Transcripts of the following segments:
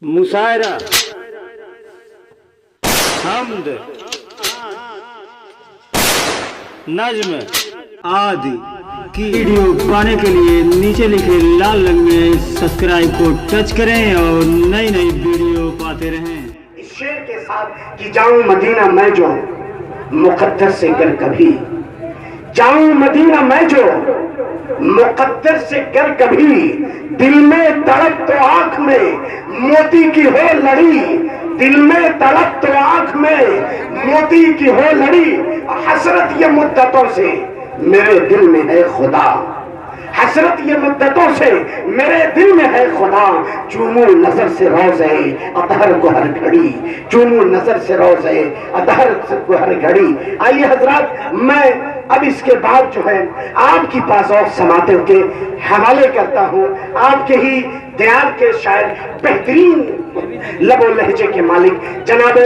मुशायरा, हम्द, नज्म आदि की वीडियो पाने के लिए नीचे लिखे लाल रंग में सब्सक्राइब को टच करें और नई नई वीडियो पाते रहें। इस शेर के साथ कि जाऊं मदीना मैं जो मुकद्दर से गर कभी, जाऊं मदीना मैं जो मुकद्दर से गर कभी, दिल में तड़प तो आंख में मोती की हो लड़ी, दिल में तड़प तो आंख में मोती की हो लड़ी, हसरत ये मुद्दतों से मेरे दिल में है खुदा, हसरत ये मुद्दतों से मेरे दिल में है खुदा, चूमू नजर से रोज़े अतहर को हर घड़ी, चूमू नजर से रोज़े अतहर को हर घड़ी। आइए हजरात, मैं अब इसके बाद जो है आपकी पास और समातों के हवाले करता हूँ। आपके ही दयाल के शायर, बेहतरीन लबो लहजे के मालिक जनाब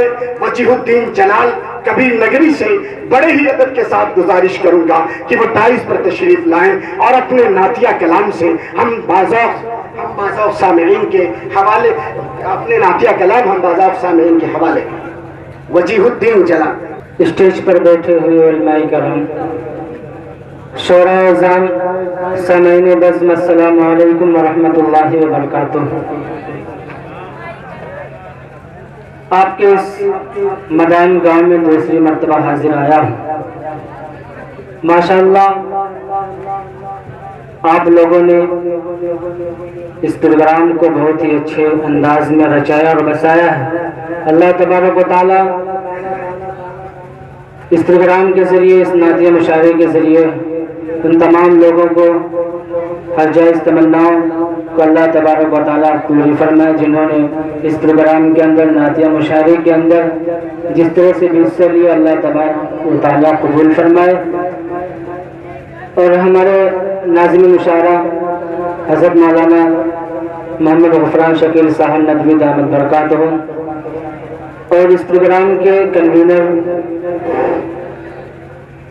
वजीहुद्दीन जलाल कबीर नगरी से बड़े ही अदब के साथ गुजारिश करूंगा कि वो डाइस पर तशरीफ लाएं और अपने नातिया कलाम से हम बाज़ौक़ सामिईन के हवाले, अपने नातिया कलाम हम बाज़ौक़ सामिईन के हवाले। वजीहुद्दीन जलाल। स्टेज पर बैठे हुए उलमाए करम, शोरा-ए-ज़ाम, सामईन बज़्म, अस्सलामु अलैकुम व रहमतुल्लाहि व बरकातुहू। आपके इस मदान गांव में दूसरी मर्तबा हाजिर आया हूँ। माशाअल्लाह, आप लोगों ने इस प्रोग्राम को बहुत ही अच्छे अंदाज में रचाया और बसाया है। अल्लाह तबारक व तआला इस प्रोग्राम के ज़रिए, इस नातिया मुशायरे के ज़रिए उन तमाम लोगों को हर जायज़ तमन्नाओं को अल्लाह तबारक व तआला पूरी फरमाए, जिन्होंने इस प्रोग्राम के अंदर नातिया मुशायरे के अंदर जिस तरह से भी हिस्सा लिया, अल्लाह तबारक व तआला कबूल फरमाए। और हमारे नाज़िम मुशायरा हज़रत मौलाना मोहम्मद ग़फ़रान शकील साहब नदवी दामत बरकातहू और इस प्रोग्राम के कन्वीनर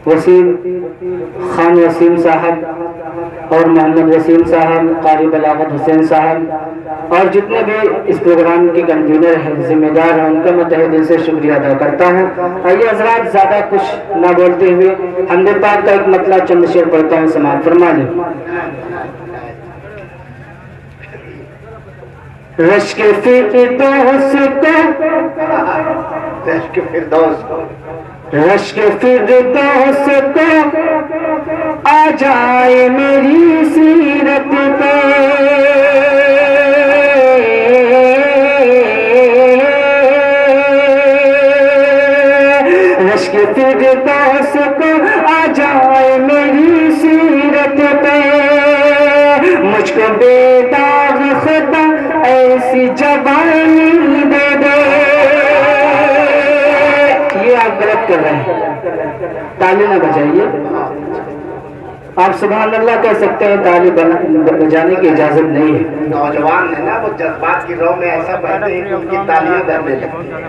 खान वसीम साहब और मोहम्मद वसीम साहब, कारी बलागत हुसैन साहब और जितने भी इस प्रोग्राम के कन्वीनर हैं, जिम्मेदार हैं, उनका मैं तहे दिल से शुक्रिया अदा करता हूँ। आइए हज़रात, ज़्यादा कुछ ना बोलते हुए हमदे पाक का एक मतलब चंद शेर पढ़ता हूँ, समाअत फरमा लें। रश्क फिरदौस को, रश्क फिरदौस को आ जाए मेरी सीरत पे, रश्क फिरदौस को आ जाए मेरी सीरत पे, मुझको बेदाग खुदा ऐसी जवानी दे दे। ये आप गलत कर रहे हैं, ताली ना बजाइए। आप सुभान अल्लाह कह सकते हैं, ताली बजाने की इजाजत नहीं है। नौजवान है ना, वो जज्बात की रौ में ऐसा बहते हैं कि उनकी तालियां बजने लगती हैं।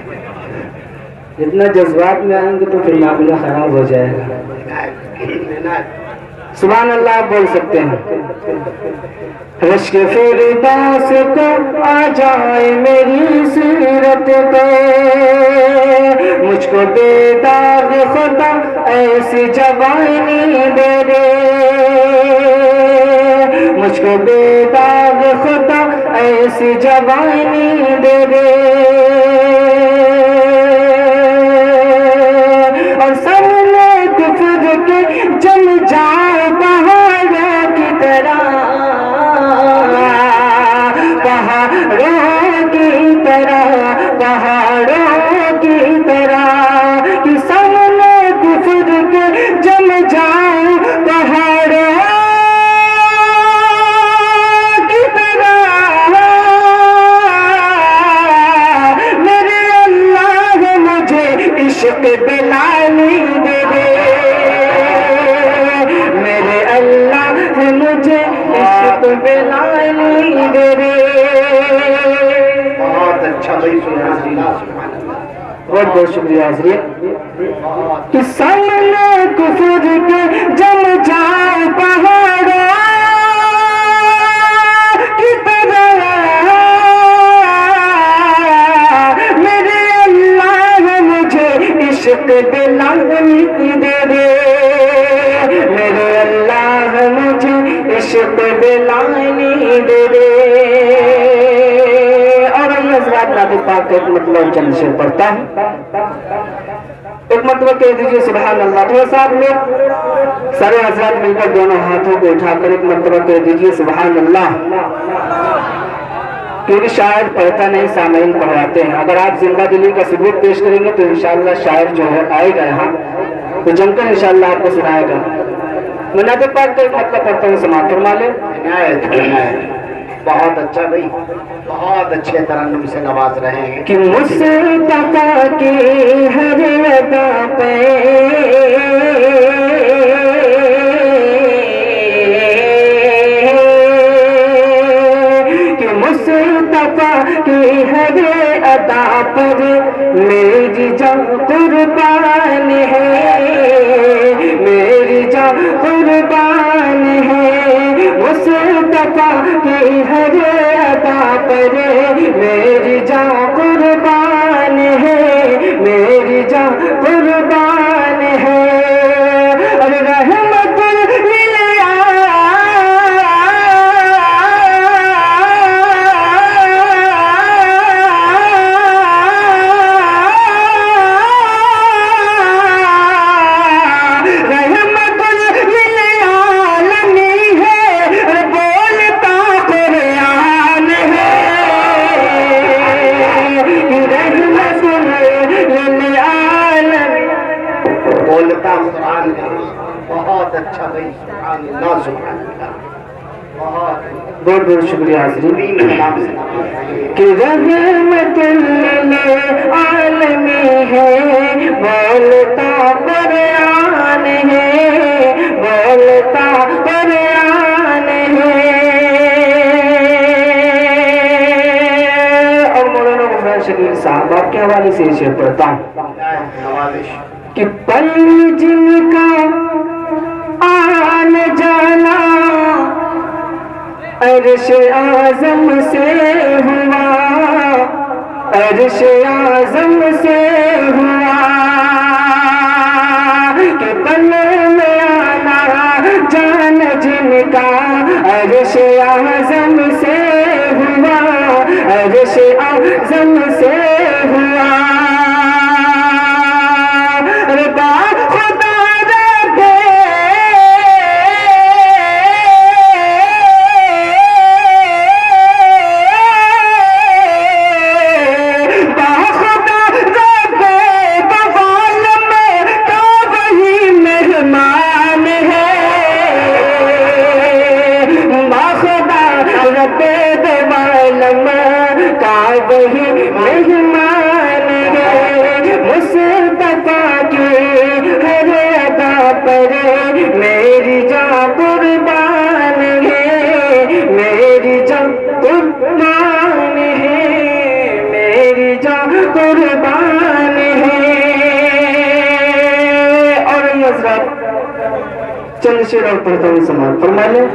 जितना जज्बात में आएंगे तो फिर मामला खराब हो जाएगा। सुभान अल्लाह आप बोल सकते हैं। रश्क फिरदौस को आ जाए मेरी सीरत पे, मुझको बेदाग खुदा ऐसी जवानी दे दे, मुझको बेदाग खुदा ऐसी जवानी दे दे। और सामने कुफ्र के जम जाए पहाड़ों की तरह, पहाड़ों की तरह, पहाड़ों की तरह, कि सामने कुफ्र के जम जाए पहाड़ों की तरह। मेरे अल्लाह मुझे इश्क बिलानी दे दे, मेरे अल्लाह मुझे इश्क बिलानी दे दे। बहुत अच्छा भाई, बहुत बहुत शुक्रिया हाज़रीन। कि सामने कुफ्र के जम जाए पहाड़ों की तरह, عشق بلانی دے اور حضرات نعت پاک کا ایک مطلب چند شعر پڑھتا ہے ایک مطلب کہہ دیجئے سبحان اللہ تو صاحب لوگ سارے حضرات مل کر دونوں ہاتھوں کو اٹھا کر ایک مطلب کہہ دیجئے سبحان اللہ کیونکہ شاعر پڑھتا نہیں سامعین پڑھواتے ہیں اگر آپ زندہ دلی کا ثبوت پیش کریں گے تو انشاءاللہ شاعر جو ہے آئے گا یہاں تو جم کر انشاءاللہ آپ کو سنائے گا میں نعت پاک کا ایک مطلب پڑھتا ہوں سماعت فرما لیں بہت اچھا بھائی بہت اچھے ترنم سے نواز رہے ہیں کہ مصطفیٰ کی ہر ادا پہ کہ مصطفیٰ کی ہر ادا پر میری جان قربان ہے میری جان قربان ہے مصطفیٰ کی ہر ادا پر میری جان قربان ہے میری جان قربان ہے اور رحمت بہت اچھا بھائی سبحان اللہ سبحان اللہ بہت بہت شکریہ حاضرین کہ رحمت للعالمین ہے بولتا قرآن ہے بولتا قرآن ہے اور مولانا غفران شکیل صاحب آپ کے حوالے سے یہ شعر پڑھتا ہوں کہ پل جن کا آن جانا عرش اعظم سے ہوا عرش اعظم سے ہوا کہ پل میں آنا جان جن کا عرش اعظم سے ہوا عرش اعظم سے ہوا میری جان قربان ہے میری جان قربان ہے میری جان قربان ہے اور یہ حضرات چند شعر اور پڑھتا ہوں سماعت فرما لیں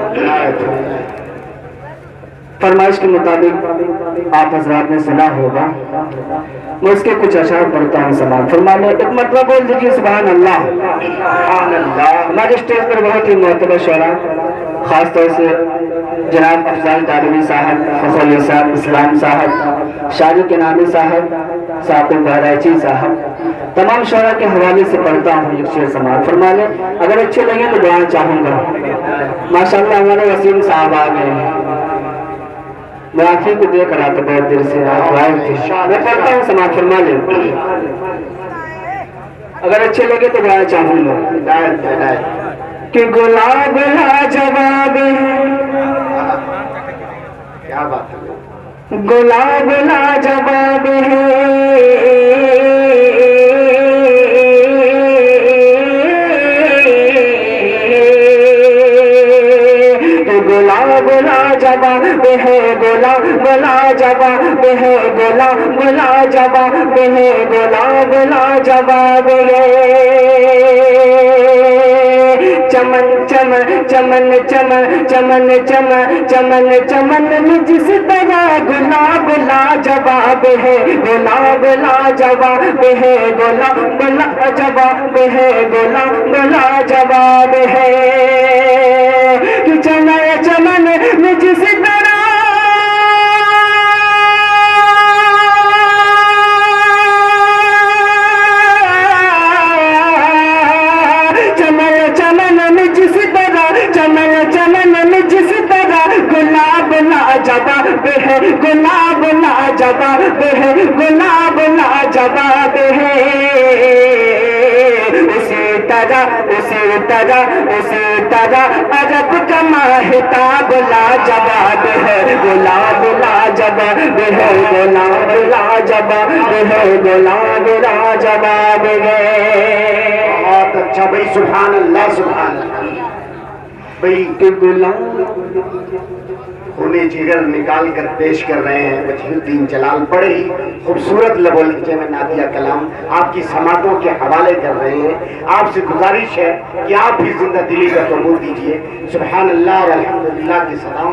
فرمائش کے مطابق آپ حضرات نے سنا ہوگا میں اس کے کچھ اشعار پڑھتا ہوں سماعت فرما لیں ایک مطلب بول دیجیے سبحان اللہ سبحان اللہ ہمارے اسٹیج پر بہت ہی معتبر شعراء خاص طور سے جناب افضال طالبی صاحب فخر علی صاحب اسلام صاحب شاعری کے نامی صاحب ثاقب بہرائچی صاحب تمام شعراء کے حوالے سے پڑھتا ہوں ایک شعر سماعت فرما لیں اگر اچھے لگے تو دعا چاہوں گا ماشاءاللہ ہمارے وسیم صاحب آ گئے ہیں میں آپ ہی کو دیکھ رہا تھا بہت دیر سے غائب تھے میں پڑھتا ہوں سماعت فرما لیں اگر اچھے لگے تو دعا چاہوں گا کہ گلاب لاجواب کیا بات ہے گلاب لاجواب ہے گلاب لاجواب ہے گلاب لاجواب ہے گلاب لاجواب ہے گلاب لاجواب ہے چمن چمن چمن چمن چمن چمن چمن چمن میں جس طرح گلاب لاجواب ہے گلاب لاجواب ہے گلاب لاجواب ہے گلاب لاجواب ہے کہ چمن में जिस तरह लाजवाब है, गुलाब लाजवाब है, गुलाब लाजवाब है। उसी तरह अरब का महताब लाजवाब है, गुलाब लाजवाब है, गुलाब लाजवाब है, गुलाब लाजवाब है। बहुत अच्छा भाई, सुभान अल्लाह सुभान अल्लाह भाई। के गुलाब उन्हें जिगर निकाल कर पेश कर रहे हैं वजीहुद्दीन जलाल। बड़े ही खूबसूरत लबो लहजे में नादिया कलाम आपकी समातों के हवाले कर रहे हैं। आपसे गुजारिश है कि आप भी जिंदा दिली का कबूल दीजिए। सुभान अल्लाह और अल्हम्दुलिल्लाह की सलाम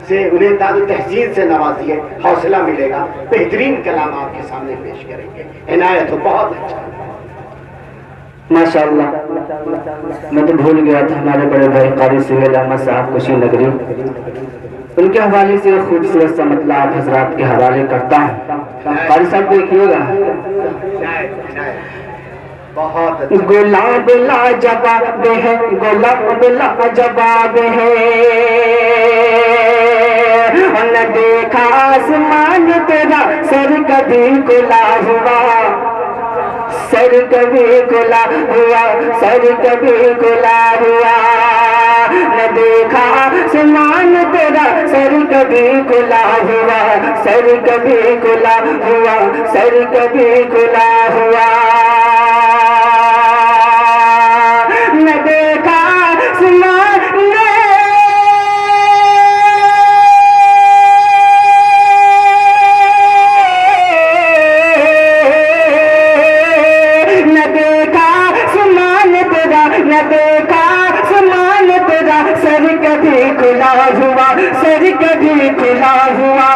से उन्हें ताज़ तहसीन से नवाजिए, हौसला मिलेगा। बेहतरीन कलाम आपके सामने पेश करेंगे। इनायत हो, बहुत अच्छा माशाअल्लाह। मैं तो भूल गया था हमारे बड़े भाई कारी सुहेल अहमद साहब कुशीनगरी, उनके हवाले से खूबसूरत सा मतलब आप हजरात के हवाले करता हूँ। कारी साहब देखिएगा। बहुत गुलाब लाजवाब है, गुलाब लाजवाब है। न देखा आसमान तेरा सर कभी खुला हुआ, सर कभी खुला हुआ, सर कभी खुला हुआ। न देखा आसमान तेरा सर कभी खुला हुआ, सर कभी खुला हुआ, सर कभी खुला हुआ। न देखा आसमान सर कभी खुला हुआ, सर कभी खुला हुआ।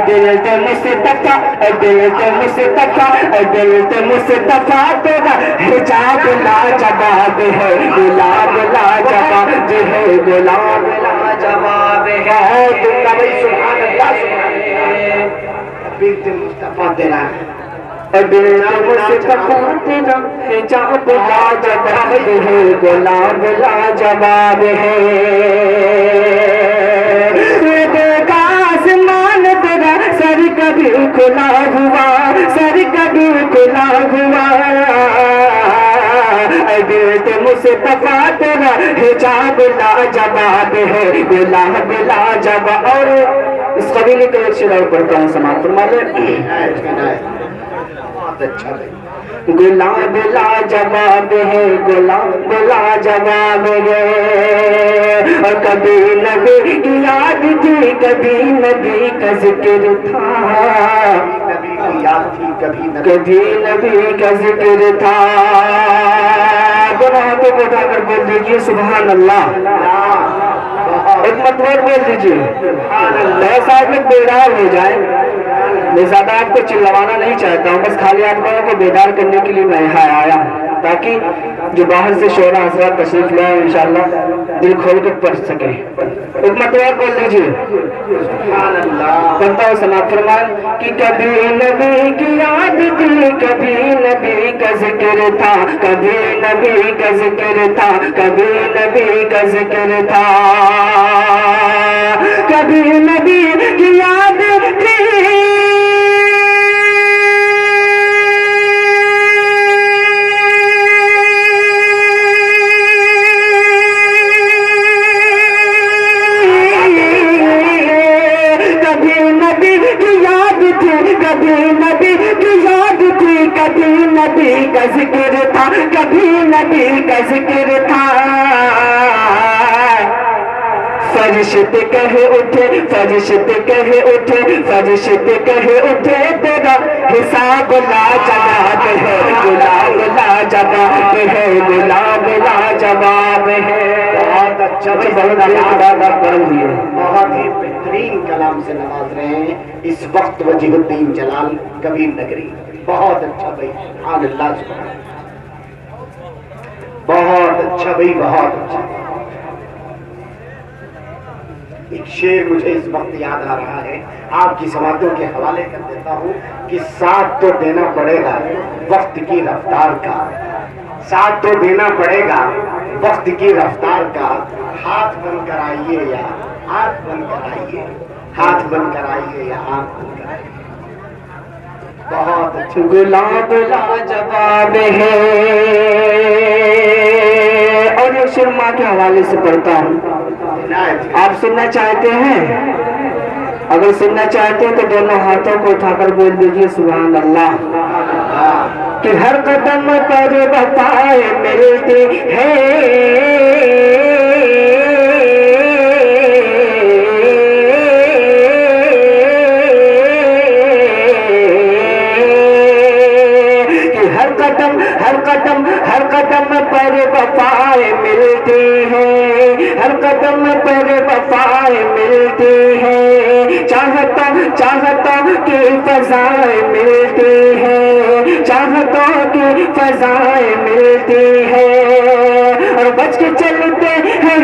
दिल तो मुस्तफा, दिल तो मुस्तफा, दिल तो मुस्तफा तेरा हिजाब लाजवाब है, गुलाब लाजवाब है, गुलाब लाजवाब है। तुमका भाई सुभान अल्लाह सुभान अल्लाह। बिल्कुल मुस्तफा तेरा दिल मुस्तफा तेरा हिजाब लाजवाब है, गुलाब लाजवाब है। देखा आसमान तेरा सर कभी खुला हुआ, सर कभी खुला हुआ। दिल मुस्तफा तेरा हिजाब लाजवाब है, गुलाब लाजवाब। और इस कबीले का एक शेर पढ़ता हूँ, समाप्त फरमा ले। अच्छा गुलाब लाजवाब है, गुलाब लाजवाब है। और कभी नबी की याद थी, कभी नबी का जिक्र था, नबी की याद थी, कभी नबी का जिक्र था। दोनों हाथों को उठाकर बोल दीजिए सुभान अल्लाह। एक मतलब बोल दीजिए ऐसा कि बेदार हो जाए। मैं ज्यादा आपको चिल्लवाना नहीं चाहता हूँ, बस खाली आप लोगों को बेदार करने के लिए मैं यहाँ आया हूँ, ताकि जो बाहर से शोरा हजरात तशरीफ ले आए इंशाअल्लाह दिल खोल कर पढ़ सके। एक मतलब बोल दीजिए पढ़ता हूँ, समाप्त फरमान कि कभी नबी की याद थी, कभी नबी का जिक्र था, कभी नबी का जिक्र था, कभी नबी का जिक्र था। कभी नबी की याद थी, कभी नबी की याद थी, कभी नबी की याद थी, कभी नबी का जिक्र था, कभी नबी का जिक्र था। फरिश्ते कहे उठे, फरिश्ते कहे उठे, फरिश्ते कहे उठे तेरा हिसाब लाजवाब है, गुलाब लाजवाब है, गुलाब लाजवाब है। बहुत अच्छा, बहुत ही बेहतरीन कलाम से नवाज रहे हैं इस वक्त वजीहुद्दीन जलाल कबीर नगरी। बहुत अच्छा भाई, सुभान अल्लाह सुभान। बहुत अच्छा भाई, बहुत अच्छा। ایک شعر مجھے اس وقت یاد آ رہا ہے، آپ کی سماعتوں کے حوالے کر دیتا ہوں کہ ساتھ تو دینا پڑے گا وقت کی رفتار کا، ساتھ تو دینا پڑے گا وقت کی رفتار کا، ہاتھ بن کر آئیے یا آنکھ بن کر آئیے، ہاتھ بن کر آئیے یا آنکھ بن کر آئیے۔ بہت اچھا۔ گلاب لاجواب ہے، اور ایک شعر ماں کے حوالے سے پڑھتا ہوں، آپ سننا چاہتے ہیں؟ اگر سننا چاہتے ہیں تو دونوں ہاتھوں کو اٹھا کر بول دیجئے سبحان اللہ۔ کہ ہر قدم پر وفائیں ملتی ہیں، ہر قدم پر وفائیں ملتی ہیں، ہر قدم پر وفائیں ملتی ہیں، چاہتوں کی فضائیں ملتی ہیں، چاہتوں کی فضائیں ملتی ہیں، اور بچ کے چلتے ہیں